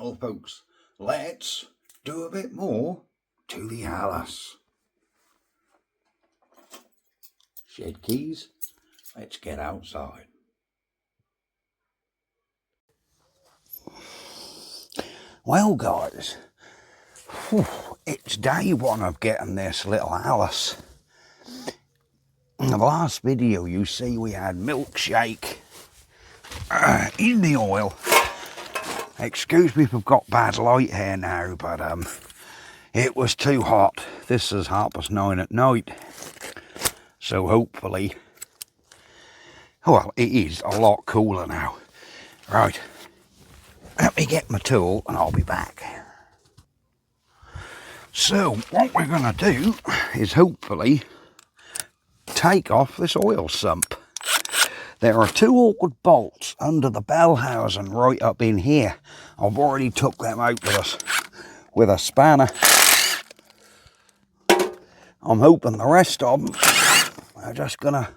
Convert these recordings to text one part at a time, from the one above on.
Well, folks, let's do a bit more to the Allis. Shed keys, let's get outside. Well guys, it's day one of getting this little Allis. In the last video you see we had milkshake in the oil. Excuse me if I've got bad light here now, but it was too hot. This is 9:30 at night, so hopefully, well, it is a lot cooler now. Right, let me get my tool and I'll be back. So what we're going to do is hopefully take off this oil sump. There are two awkward bolts under the bell housing right up in here. I've already took them out with a spanner. I'm hoping the rest of them are just going to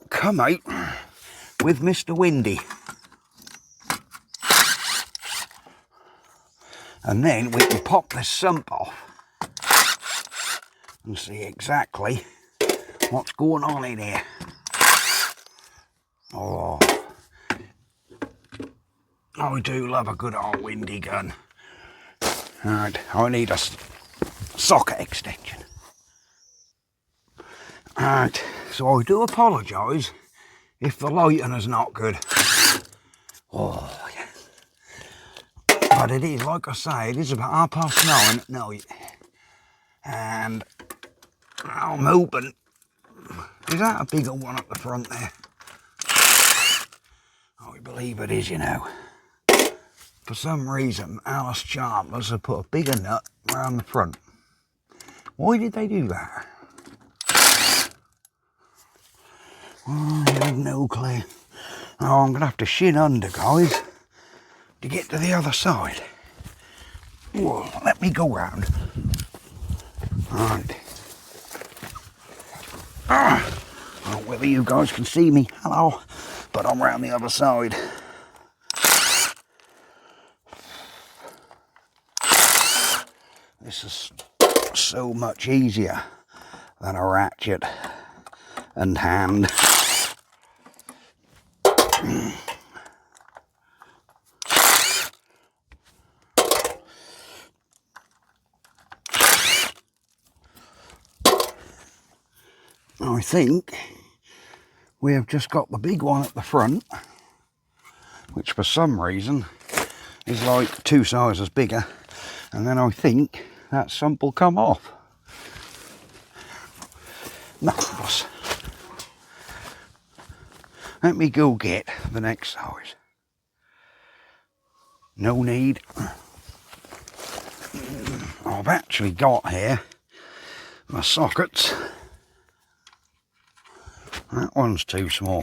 come out with Mr. Windy. And then we can pop this sump off and see exactly what's going on in here. Oh, I do love a good old windy gun. Right, I need a socket extension. Right, so I do apologise if the lighting is not good. Oh, yeah. But it is, like I say, it is about 9:30 at night. And I'm hoping, is that a bigger one at the front there? I believe it is, you know. For some reason, Allis Chandlers have put a bigger nut around the front. Why did they do that? Oh, I have no clue. Oh, I'm going to have to shin under, guys, to get to the other side. Whoa, let me go round. Right. I don't know whether you guys can see me. Hello. But I'm round the other side. This is so much easier than a ratchet and hand. I think we have just got the big one at the front, which for some reason is like 2 sizes bigger, and then I think that sump will come off. Marvellous. Let me go get the next size. No need. I've actually got here my sockets. That one's too small.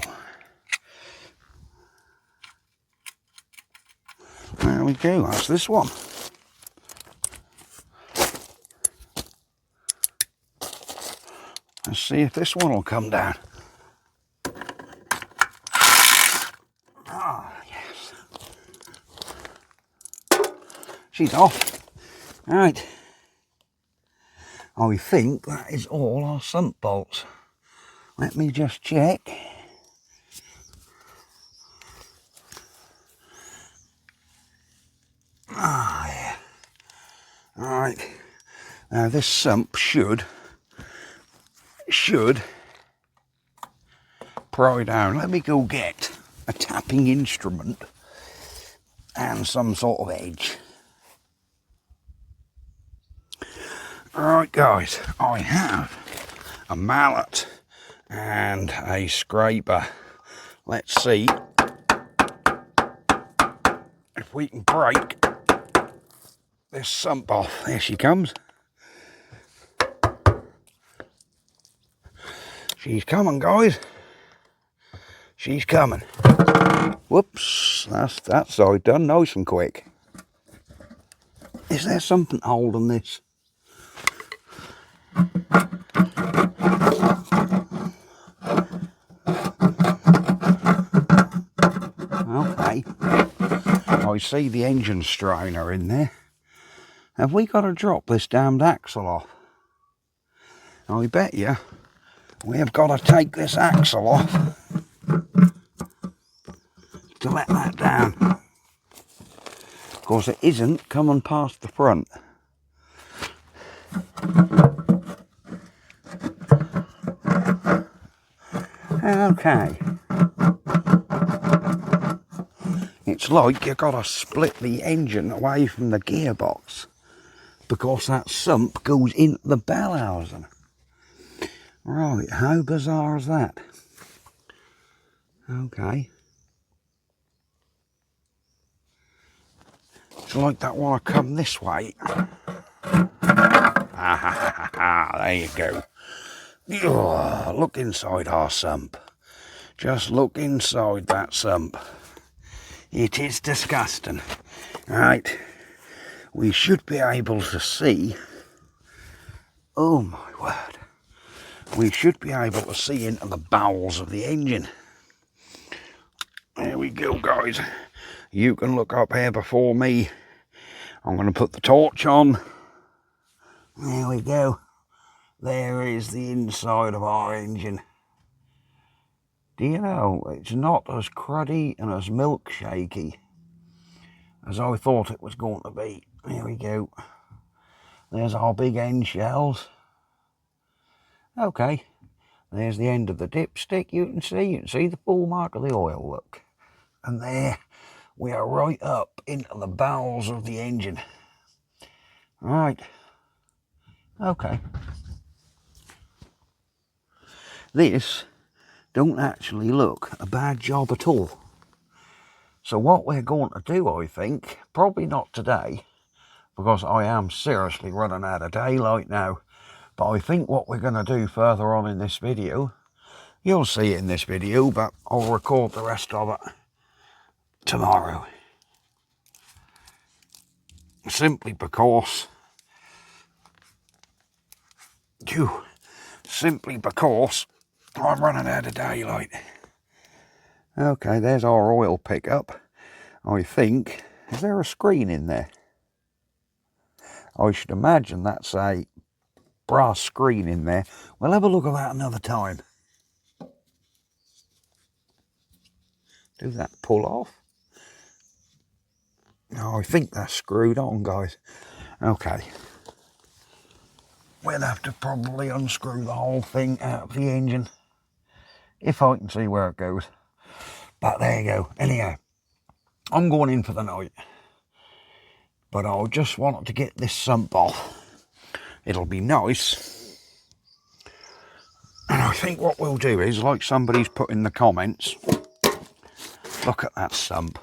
There we go, that's this one. Let's see if this one will come down. Ah, yes. She's off. Right. I think that is all our sump bolts. Let me just check. Ah, yeah. Right. Now this sump should pry down. Let me go get a tapping instrument and some sort of edge. Alright guys, I have a mallet and a scraper. Let's see if we can break this sump off. There she comes. She's coming, guys. She's coming. Whoops, that's that side done nice and quick. Is there something holding this? Okay. I see the engine strainer in there. Have we got to drop this damned axle off? I bet you we have got to take this axle off to let that down. Of course it isn't coming past the front. Okay. It's like you've got to split the engine away from the gearbox because that sump goes into the bell housing. Right, how bizarre is that? Okay. It's like that want to come this way. There you go. Oh, look inside our sump. Just look inside that sump. It is disgusting. Right, we should be able to see. Oh my word. We should be able to see into the bowels of the engine. There we go, guys. You can look up here before me. I'm going to put the torch on. There we go. There is the inside of our engine. Do you know, it's not as cruddy and as milkshakey as I thought it was going to be. There we go. There's our big end shells. Okay. There's the end of the dipstick. You can see the full mark of the oil, look. And there we are, right up into the bowels of the engine. Right. Okay. This don't actually look a bad job at all. So what we're going to do, I think, probably not today, because I am seriously running out of daylight now, but I think what we're going to do further on in this video, you'll see it in this video, but I'll record the rest of it tomorrow. Simply because I'm running out of daylight. Okay, there's our oil pickup. I think, is there a screen in there? I should imagine that's a brass screen in there. We'll have a look at that another time. Do that pull off? No, I think that's screwed on, guys. Okay. We'll have to probably unscrew the whole thing out of the engine, if I can see where it goes. But there you go. Anyhow, I'm going in for the night. But I just wanted to get this sump off. It'll be nice. And I think what we'll do is, like somebody's put in the comments, look at that sump.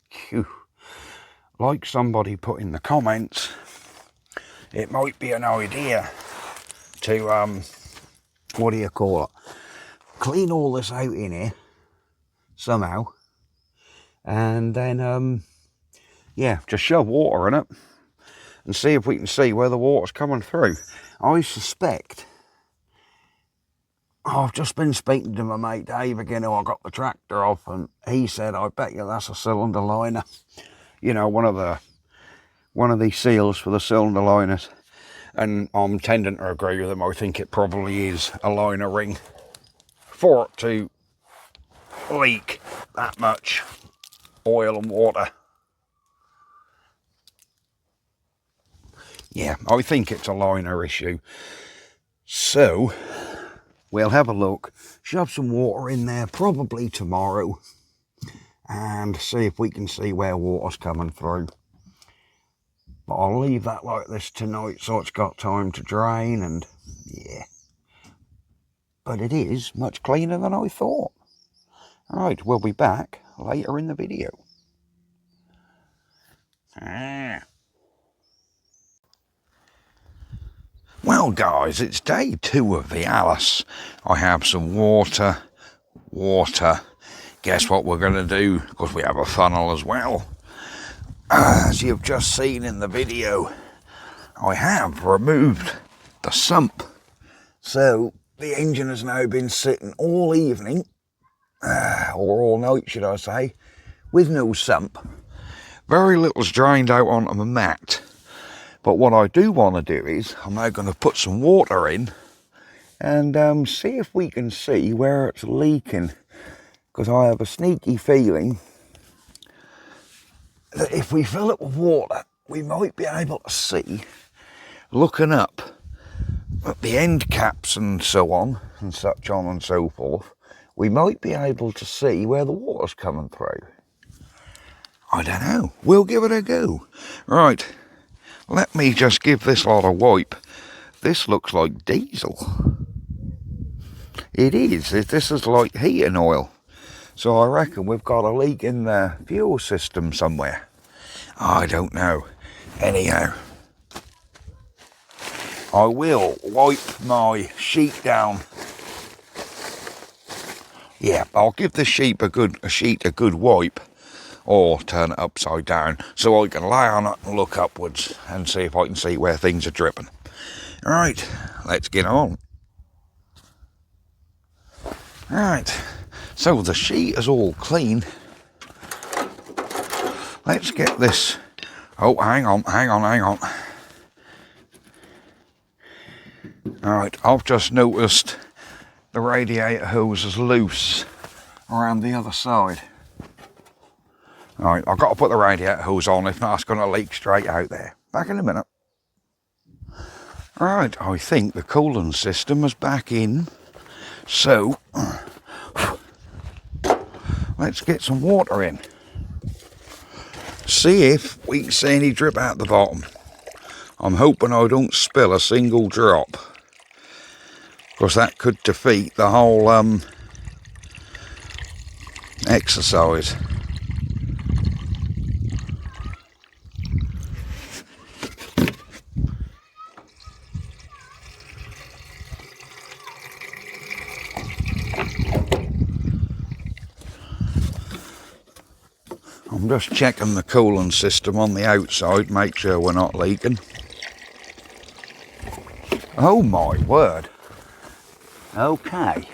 Phew. Like somebody put in the comments, it might be an idea to, what do you call it? Clean all this out in here, somehow. And then, yeah, just shove water in it and see if we can see where the water's coming through. I suspect, I've just been speaking to my mate Dave again, who I got the tractor off, and he said, I bet you that's a cylinder liner. You know, one of these seals for the cylinder liners. And I'm tending to agree with him. I think it probably is a liner ring for it to leak that much oil and water. Yeah, I think it's a liner issue. So we'll have a look, shove some water in there probably tomorrow, and see if we can see where water's coming through. But I'll leave that like this tonight so it's got time to drain, and yeah. But it is much cleaner than I thought. Alright, we'll be back later in the video. Well guys, it's day 2 of the Allis. I have some water. Guess what we're going to do? Because we have a funnel as well. As you've just seen in the video, I have removed the sump. So the engine has now been sitting all evening, or all night should I say, with no sump. very little's drained out onto the mat. But what I do want to do is, I'm now going to put some water in and see if we can see where it's leaking. Because I have a sneaky feeling that if we fill it with water, we might be able to see, looking up at the end caps and so on, and such on and so forth, we might be able to see where the water's coming through. I don't know. We'll give it a go. Right, let me just give this lot a wipe. This looks like diesel. It is. This is like heating oil. So I reckon we've got a leak in the fuel system somewhere. I don't know. Anyhow, I will wipe my sheet down. Yeah, I'll give the sheet a good wipe, or turn it upside down so I can lie on it and look upwards and see if I can see where things are dripping. Right, let's get on. Right, so the sheet is all clean. Let's get this. Oh, hang on. Alright, I've just noticed the radiator hose is loose around the other side. Alright, I've got to put the radiator hose on, if not it's going to leak straight out there. Back in a minute. Right, I think the coolant system is back in. So, let's get some water in. See if we can see any drip out the bottom. I'm hoping I don't spill a single drop, because that could defeat the whole exercise. I'm just checking the coolant system on the outside, make sure we're not leaking. Oh my word. Okay.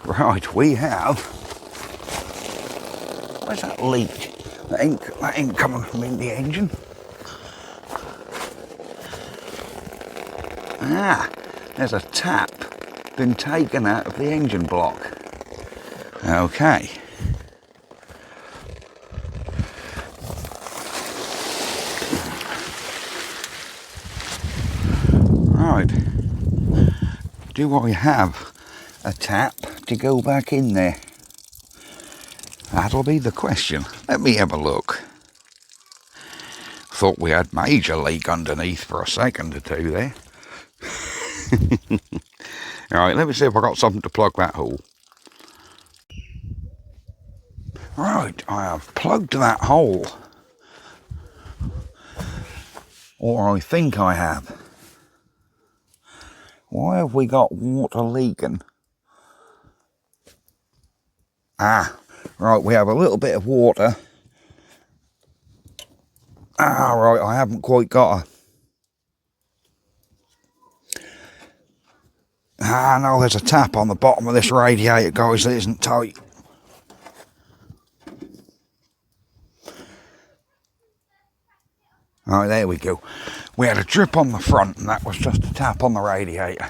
Right, we have... Where's that leak? That ain't coming from in the engine. Ah, there's a tap been taken out of the engine block. Okay. Right. Do I have a tap to go back in there? That'll be the question. Let me have a look. Thought we had major leak underneath for a second or two there. Alright, let me see if I got something to plug that hole. Right, I have plugged that hole. Or I think I have. Why have we got water leaking? Ah, right, we have a little bit of water. Ah, right, I haven't quite got a... Ah, no, there's a tap on the bottom of this radiator, guys, that isn't tight. Alright, there we go. We had a drip on the front, and that was just a tap on the radiator,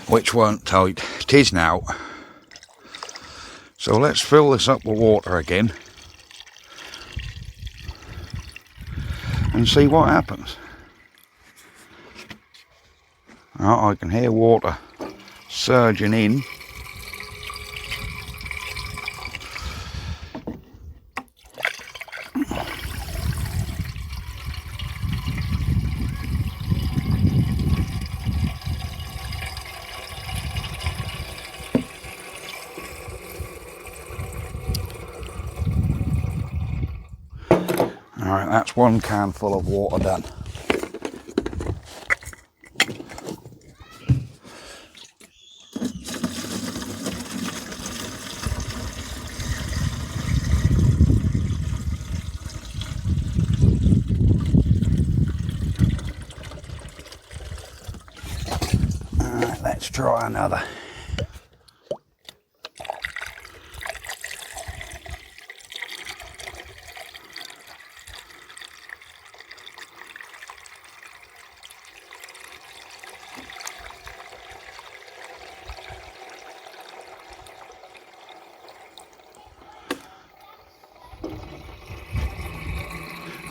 which weren't tight. It is now. So let's fill this up with water again and see what happens. Oh, I can hear water surging in. Alright, that's one can full of water done. Alright, let's try another.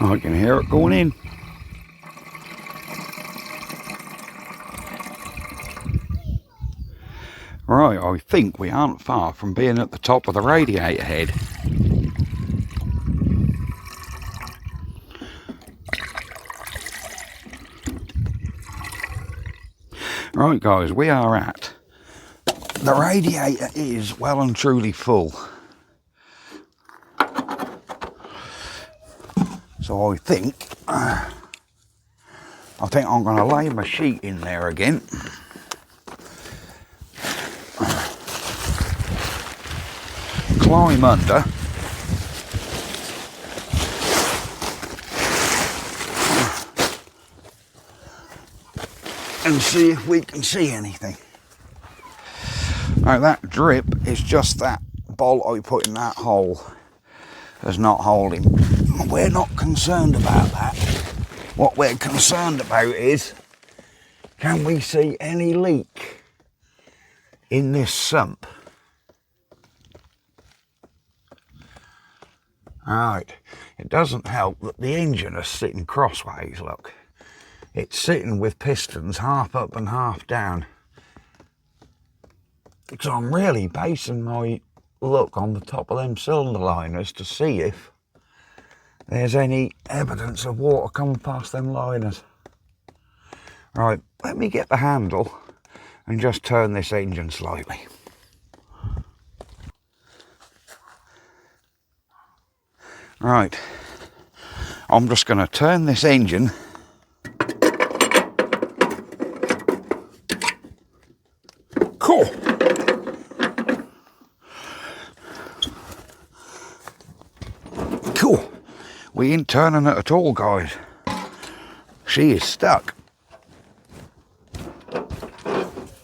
I can hear it going in. Right, I think we aren't far from being at the top of the radiator head. Right guys, we are at, the radiator is well and truly full. So I think I'm going to lay my sheet in there again. Climb under. And see if we can see anything. Now that drip is just that bolt I put in that hole is not holding. We're not concerned about that. What we're concerned about is, can we see any leak in this sump? Right, it doesn't help that the engine is sitting crossways, look. It's sitting with pistons half up and half down. So I'm really basing my look on the top of them cylinder liners to see if there's any evidence of water coming past them liners. Right, let me get the handle and just turn this engine slightly. Right, I'm just going to turn this engine cool. Cool. We ain't turning it at all, guys. She is stuck.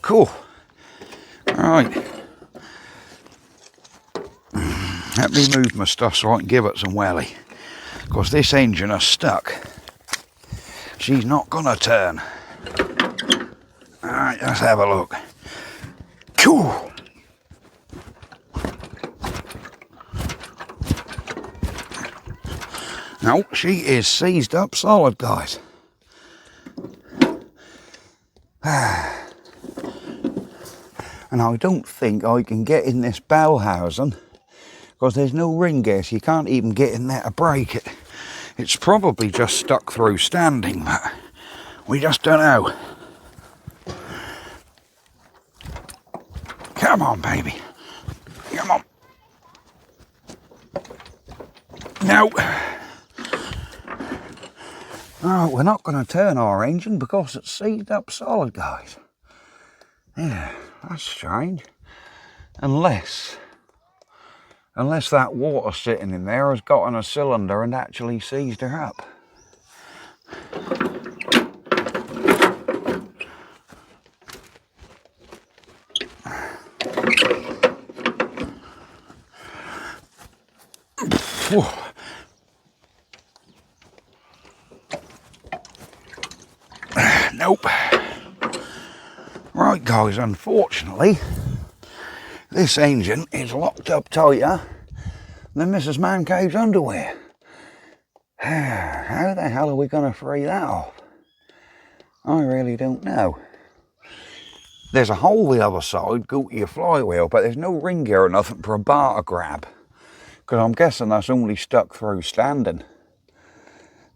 Cool. Right. Let me move my stuff so I can give it some welly. Because this engine is stuck. She's not gonna turn. Alright, let's have a look. Cool. No, she is seized up solid, guys. And I don't think I can get in this bell housing because there's no ring gear, so you can't even get in there to break it. It's probably just stuck through standing, but we just don't know. Come on, baby. Come on. No. Oh, we're not going to turn our engine because it's seized up solid, guys. Yeah, that's strange. Unless that water sitting in there has got on a cylinder and actually seized her up. Nope. Right guys, unfortunately, this engine is locked up tighter than Mrs. Mancave's underwear. How the hell are we going to free that off? I really don't know. There's a hole the other side, go to your flywheel, but there's no ring gear or nothing for a bar to grab. Because I'm guessing that's only stuck through standing.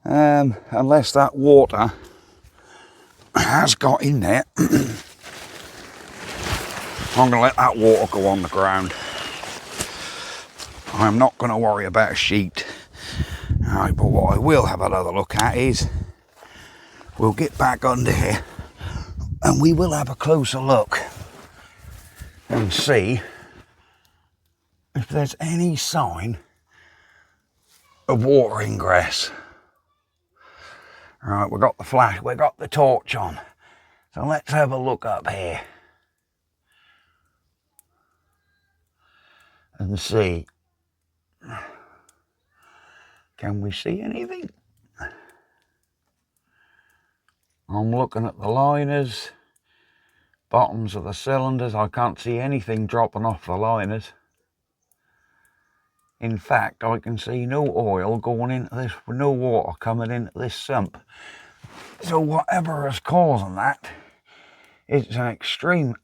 Unless that water has got in there. I'm going to let that water go on the ground. I'm not going to worry about a sheet. Alright, but what I will have another look at is, we'll get back under here and we will have a closer look and see if there's any sign of water ingress. Right, we've got the flash, we've got the torch on. So let's have a look up here and see. Can we see anything? I'm looking at the liners, bottoms of the cylinders. I can't see anything dropping off the liners. In fact, I can see no oil going into this, no water coming into this sump. So whatever is causing that, it's an extreme,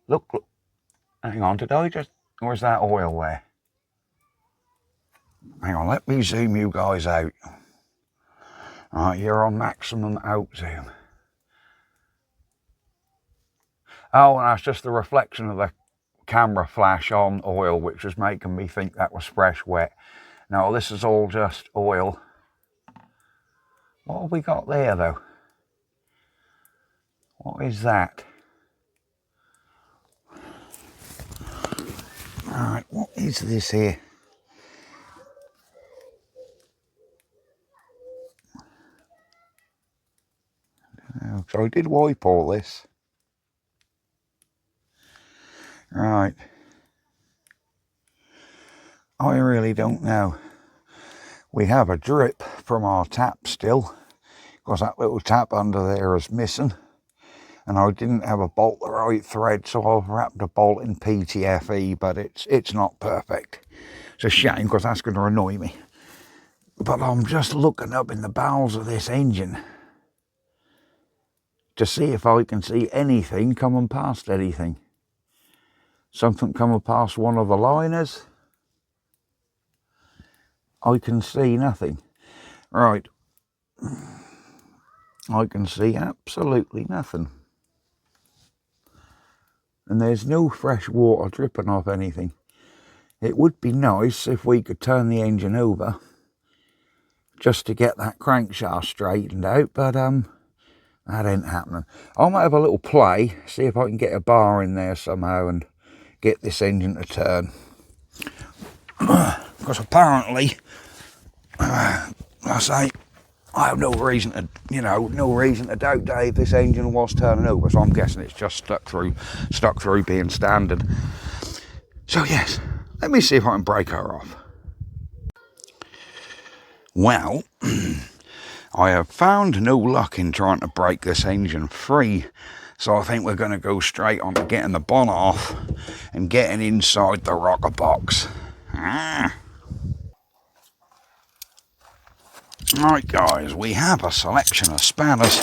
look, hang on, did I just, where's that oil there? Hang on, let me zoom you guys out. Right, you're on maximum out zoom. Oh, and that's just the reflection of the camera flash on oil, which was making me think that was fresh wet. No, this is all just oil. What have we got there though? What is that? Alright, what is this here? So I did wipe all this. Right. I really don't know. We have a drip from our tap still, because that little tap under there is missing. And I didn't have a bolt the right thread, so I've wrapped a bolt in PTFE, but it's not perfect. It's a shame, because that's going to annoy me. But I'm just looking up in the bowels of this engine to see if I can see anything coming past anything. Something coming past one of the liners. I can see nothing. Right. I can see absolutely nothing. And there's no fresh water dripping off anything. It would be nice if we could turn the engine over just to get that crankshaft straightened out, but that ain't happening. I might have a little play, see if I can get a bar in there somehow and get this engine to turn. Because apparently, I say, I have no reason to, no reason to doubt that if this engine was turning over, so I'm guessing it's just stuck through being standard. So yes, let me see if I can break her off. Well, I have found no luck in trying to break this engine free, so I think we're going to go straight on to getting the bonnet off and getting inside the rocker box. Right guys, we have a selection of spanners.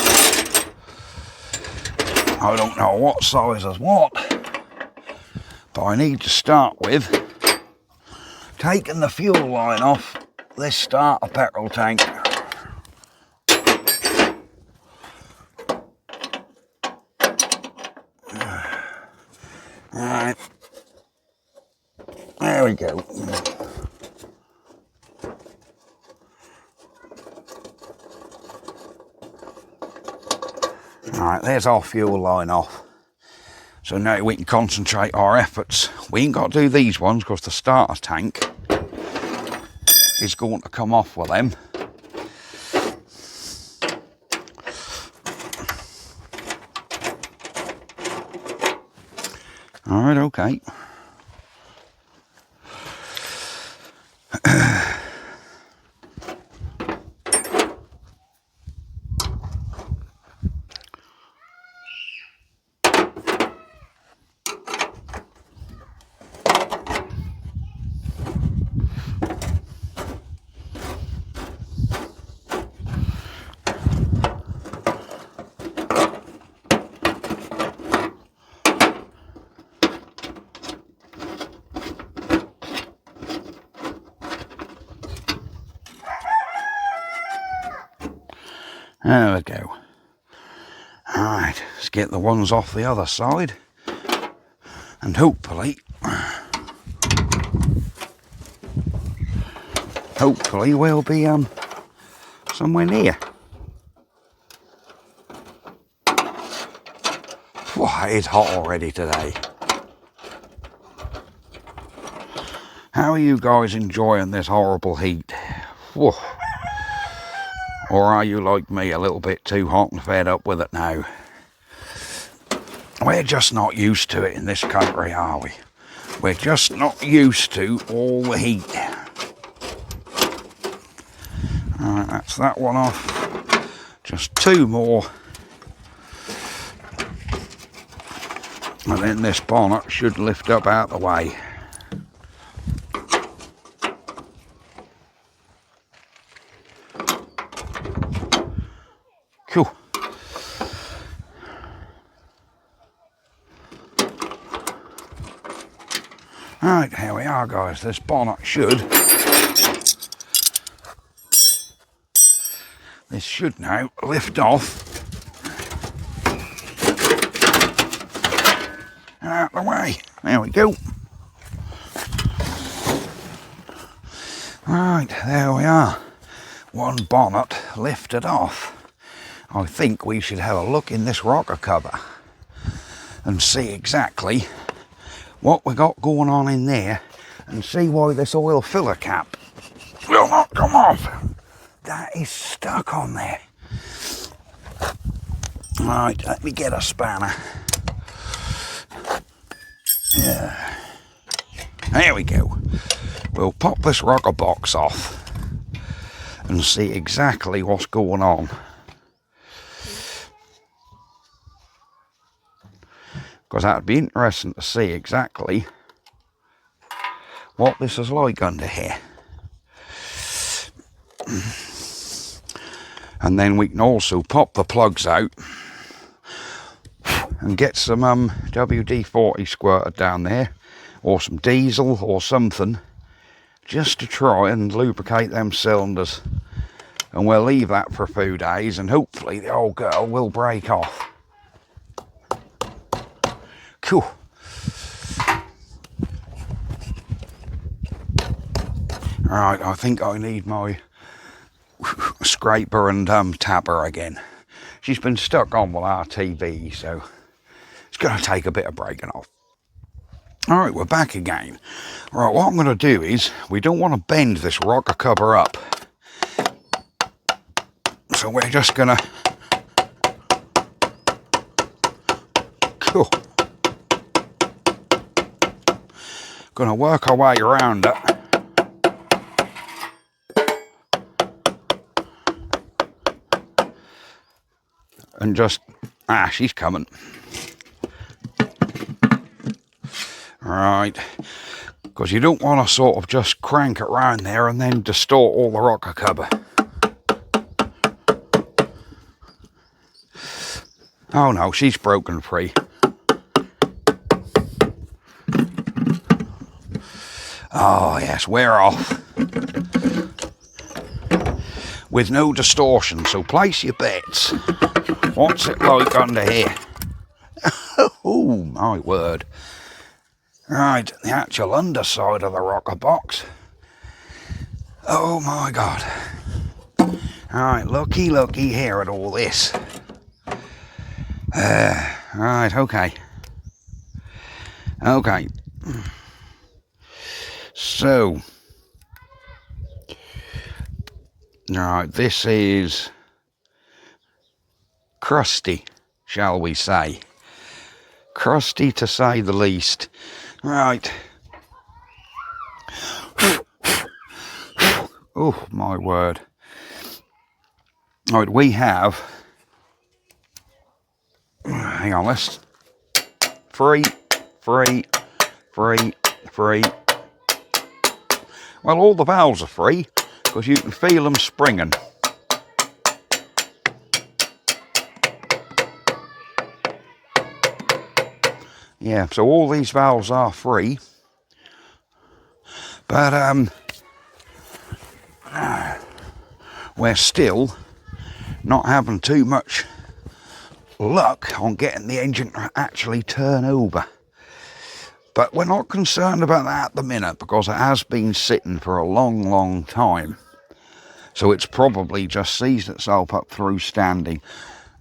I don't know what size is what, but I need to start with taking the fuel line off this starter petrol tank. Alright, there we go. Alright, there's our fuel line off. So now we can concentrate our efforts. We ain't got to do these ones because the starter tank is going to come off with them. Alright, okay. There we go. Alright, let's get the ones off the other side. And hopefully we'll be somewhere near. Wow, it's hot already today. How are you guys enjoying this horrible heat? Whoa. Or are you like me, a little bit too hot and fed up with it now? We're just not used to it in this country, are we? We're just not used to all the heat. Alright, that's that one off. Just two more. And then this bonnet should lift up out the way. Right, here we are, guys. This bonnet should now lift off. Out the way. There we go. Right, there we are. One bonnet lifted off. I think we should have a look in this rocker cover and see exactly what we got going on in there and see why this oil filler cap will not come off. That is stuck on there. Right, let me get a spanner. Yeah. There we go. We'll pop this rocker box off and see exactly what's going on. Because that would be interesting to see exactly what this is like under here. And then we can also pop the plugs out and get some WD-40 squirted down there, or some diesel or something, just to try and lubricate them cylinders. And we'll leave that for a few days and hopefully the old girl will break off. Cool. Right, I think I need my scraper and tapper again. She's been stuck on with our TV, so it's going to take a bit of breaking off. Alright, we're back again. Right, what I'm going to do is, we don't want to bend this rocker cover up. So we're just going to... Cool. Going to work our way around it. And just... she's coming. Right, because you don't want to sort of just crank it around there and then distort all the rocker cover. Oh no, she's broken free. Oh yes, we're off. With no distortion, so place your bets. What's it like under here? Oh my word. Right, the actual underside of the rocker box. Oh my god. Alright, looky here at all this. Right, okay. Okay. So. Alright, this is crusty, shall we say. Crusty to say the least. Right. Oh my word. Right, we have... Hang on, let's... Free. Well, all the valves are free, because you can feel them springing. Yeah, so all these valves are free, but we're still not having too much luck on getting the engine to actually turn over. But we're not concerned about that at the minute, because it has been sitting for a long time. So it's probably just seized itself up through standing.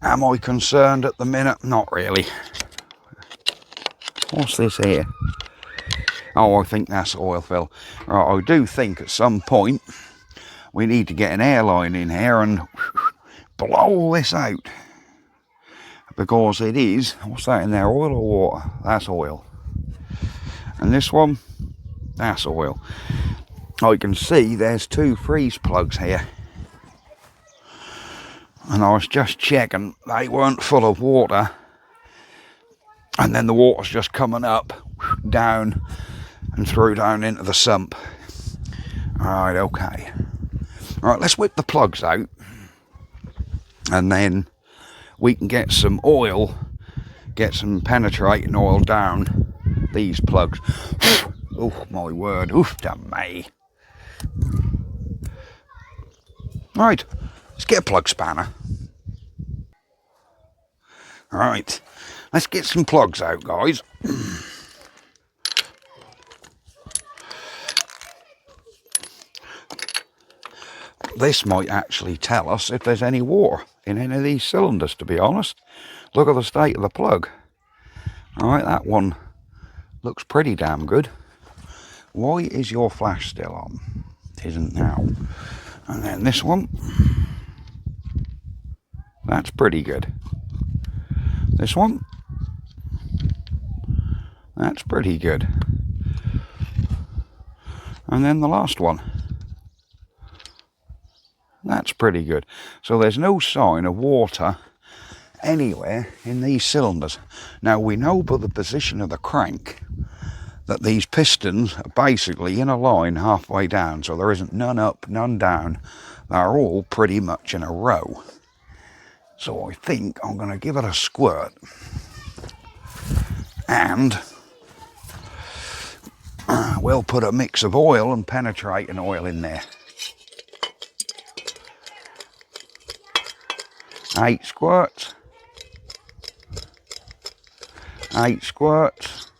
Am I concerned at the minute? Not really. What's this here? Oh, I think that's oil fill. Right, I do think at some point we need to get an airline in here and blow all this out. Because it is, what's that in there, oil or water? That's oil. And this one, that's oil. I can see there's two freeze plugs here. And I was just checking, they weren't full of water. And then the water's just coming up, down, and through down into the sump. Right, okay. Right, let's whip the plugs out. And then we can get some oil, get some penetrating oil down these plugs. Oh my word, oof to me. Right, let's get a plug spanner. Right, let's get some plugs out, guys. This might actually tell us if there's any water in any of these cylinders, to be honest. Look at the state of the plug. Alright, that one looks pretty damn good. Why is your flash still on? It isn't now. And then this one. That's pretty good. This one. That's pretty good. And then the last one. That's pretty good. So there's no sign of water anywhere in these cylinders. Now we know by the position of the crank that these pistons are basically in a line halfway down, so there isn't none up, none down. They're all pretty much in a row. So I think I'm going to give it a squirt and we'll put a mix of oil and penetrating oil in there. 8 squirts. 8 squirts.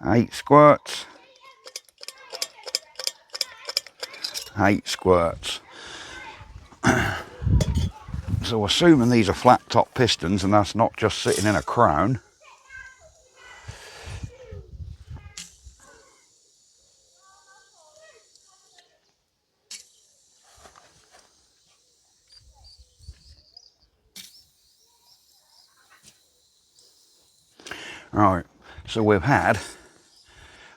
8 squirts. 8 squirts. So assuming these are flat top pistons and that's not just sitting in a crown, right, so we've had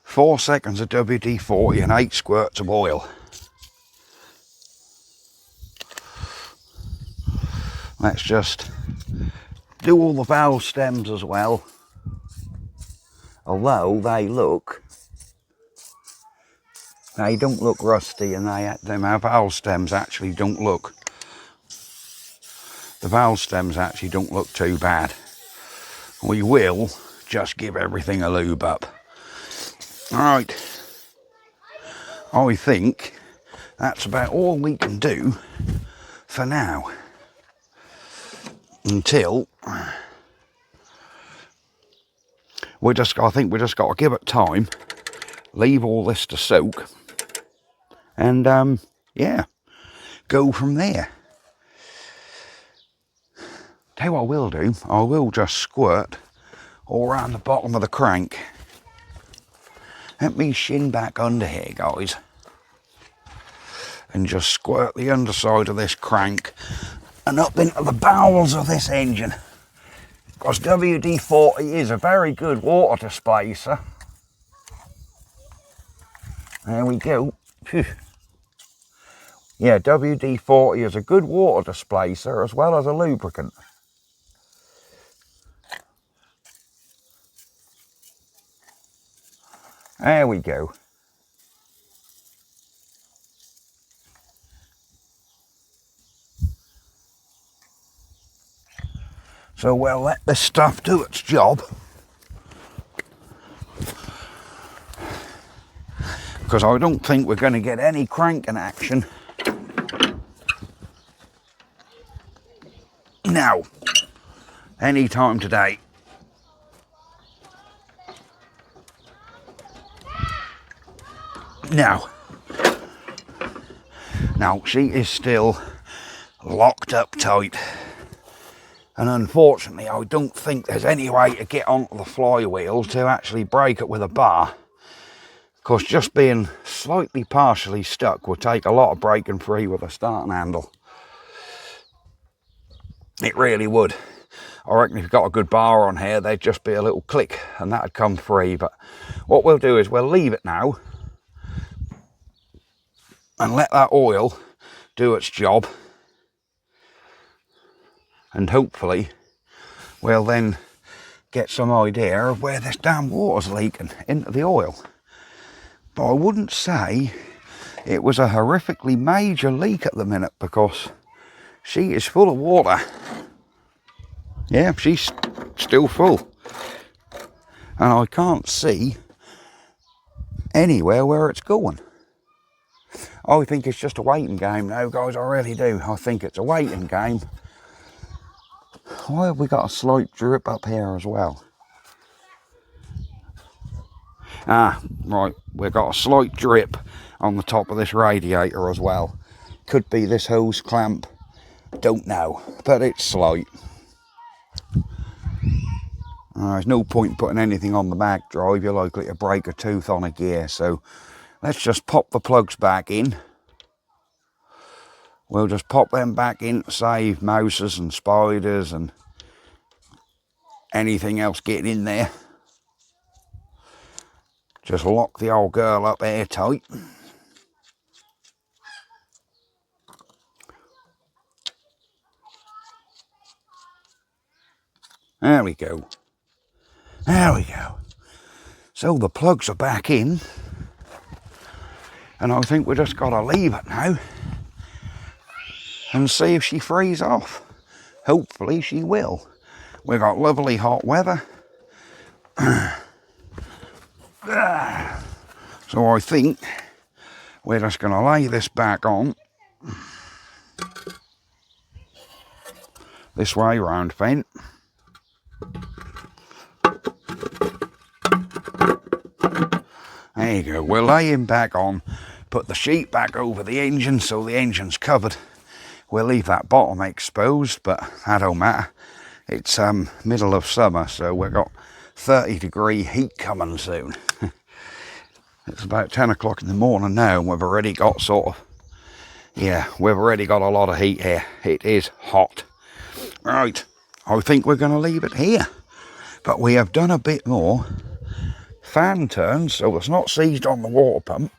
4 seconds of WD-40 and 8 squirts of oil. Let's just do all the valve stems as well, although they don't look rusty, and our valve stems actually don't look, the valve stems actually don't look too bad. We will just give everything a lube up. Alright, I think that's about all we can do for now, until I think we just got to give it time, leave all this to soak, and yeah, go from there. Tell you what I will do, I will just squirt all around the bottom of the crank. Let me shin back under here, guys, and just squirt the underside of this crank and up into the bowels of this engine, because WD-40 is a very good water displacer. There we go. Phew. Yeah, WD-40 is a good water displacer as well as a lubricant. There we go. So we'll let this stuff do its job, because I don't think we're going to get any cranking action now, any time today. Now she is still locked up tight, and unfortunately I don't think there's any way to get onto the flywheel to actually break it with a bar, because just being slightly partially stuck would take a lot of breaking free with a starting handle. It really would. I reckon if you've got a good bar on here, there'd just be a little click and that'd come free. But what we'll do is we'll leave it now and let that oil do its job, and hopefully we'll then get some idea of where this damn water's leaking into the oil. But I wouldn't say it was a horrifically major leak at the minute, because she is full of water. Yeah, she's still full. and I can't see anywhere where it's going. I think it's just a waiting game now, guys, I really do. I think it's a waiting game. Why have we got a slight drip up here as well? Ah, right, we've got a slight drip on the top of this radiator as well. Could be this hose clamp, don't know, but it's slight. There's no point putting anything on the back drive, you're likely to break a tooth on a gear, so let's just pop the plugs back in. We'll just pop them back in to save mouses and spiders and anything else getting in there. Just lock the old girl up airtight. There we go. There we go. So the plugs are back in. And I think we just got to leave it now. And see if she frees off. Hopefully she will. We've got lovely hot weather. So I think we're just going to lay this back on. This way round fence. There you go, we'll lay him back on, put the sheet back over the engine so the engine's covered. We'll leave that bottom exposed, but that don't matter. It's middle of summer, so we've got 30-degree heat coming soon. It's about 10 o'clock in the morning now, and we've already got we've already got a lot of heat here. It is hot. Right, I think we're going to leave it here. But we have done a bit more fan turns, so it's not seized on the water pump.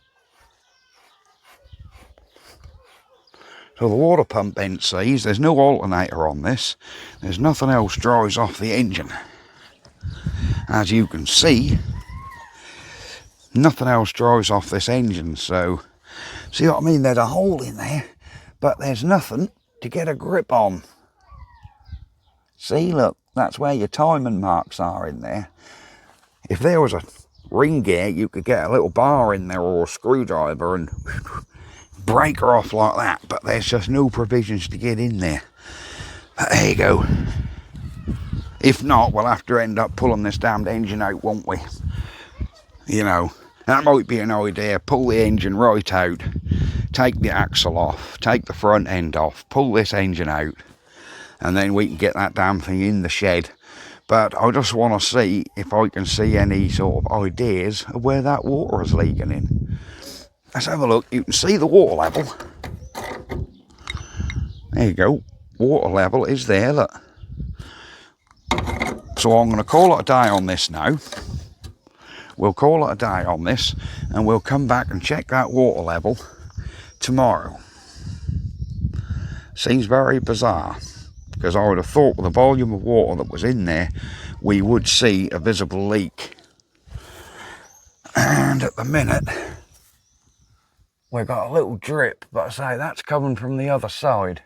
So the water pump ain't seized. There's no alternator on this. There's nothing else dries off the engine. As you can see, nothing else dries off this engine. So, see what I mean? There's a hole in there, but there's nothing to get a grip on. See, look, that's where your timing marks are in there. If there was a ring gear, you could get a little bar in there or a screwdriver and break her off like that, but there's just no provisions to get in there. But there you go. If not, we'll have to end up pulling this damned engine out, won't we? You know, that might be an idea. Pull the engine right out, take the axle off, take the front end off, pull this engine out, and then we can get that damn thing in the shed. But I just want to see if I can see any sort of ideas of where that water is leaking in. Let's have a look. You can see the water level. There you go. Water level is there, look. So I'm going to call it a day on this now. We'll call it a day on this, and we'll come back and check that water level tomorrow. Seems very bizarre, because I would have thought with the volume of water that was in there, we would see a visible leak. And at the minute, we've got a little drip, but I say that's coming from the other side.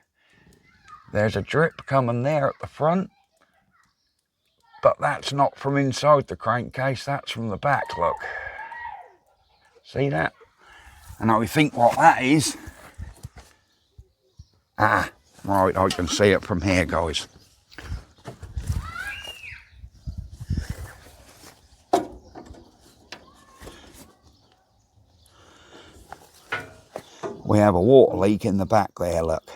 There's a drip coming there at the front, but that's not from inside the crankcase, that's from the back, look. See that? And I think what that is, right, I can see it from here, guys. We have a water leak in the back there, look.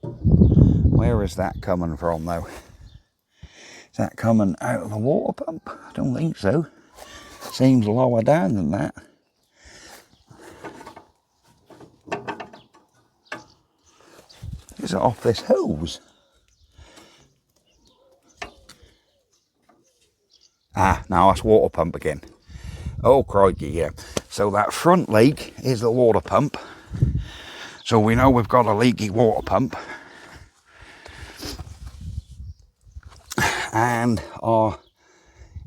Where is that coming from, though? Is that coming out of the water pump? I don't think so. Seems lower down than that. Is it off this hose? No, that's water pump again. Oh, crikey, yeah. So that front leak is the water pump. So we know we've got a leaky water pump. And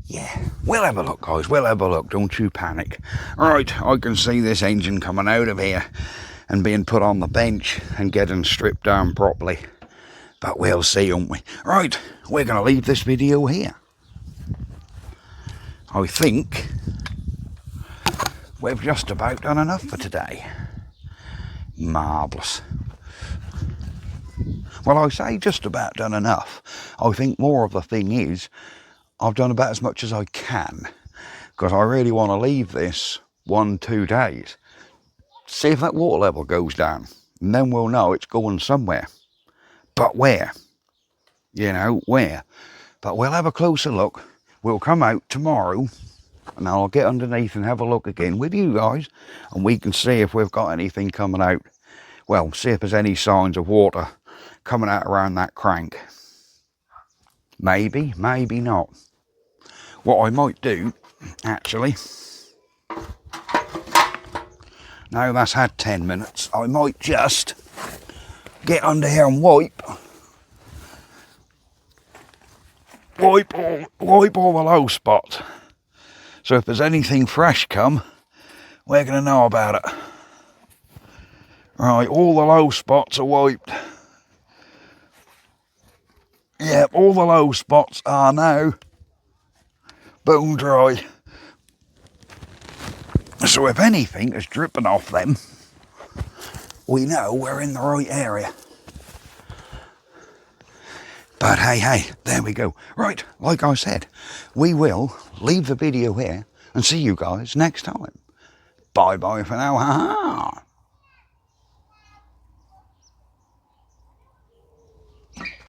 yeah, we'll have a look, guys. We'll have a look. Don't you panic. Right, I can see this engine coming out of here and being put on the bench and getting stripped down properly. But we'll see, won't we? Right, we're going to leave this video here. I think we've just about done enough for today. Marvellous. Well, I say just about done enough. I think more of the thing is I've done about as much as I can, because I really want to leave this 1-2 days. See if that water level goes down, and then we'll know it's going somewhere. But where? You know, where? But we'll have a closer look. We'll come out tomorrow, and I'll get underneath and have a look again with you guys, and we can see if we've got anything coming out. Well, see if there's any signs of water coming out around that crank. Maybe, maybe not. What I might do, actually, now that's had 10 minutes, I might just get under here and wipe all the low spots. So if there's anything fresh come, we're going to know about it. Right, all the low spots are wiped. Yep, all the low spots are now bone dry. So if anything is dripping off them, we know we're in the right area. But hey, there we go. Right, like I said, we will leave the video here and see you guys next time. Bye-bye for now. Ha-ha.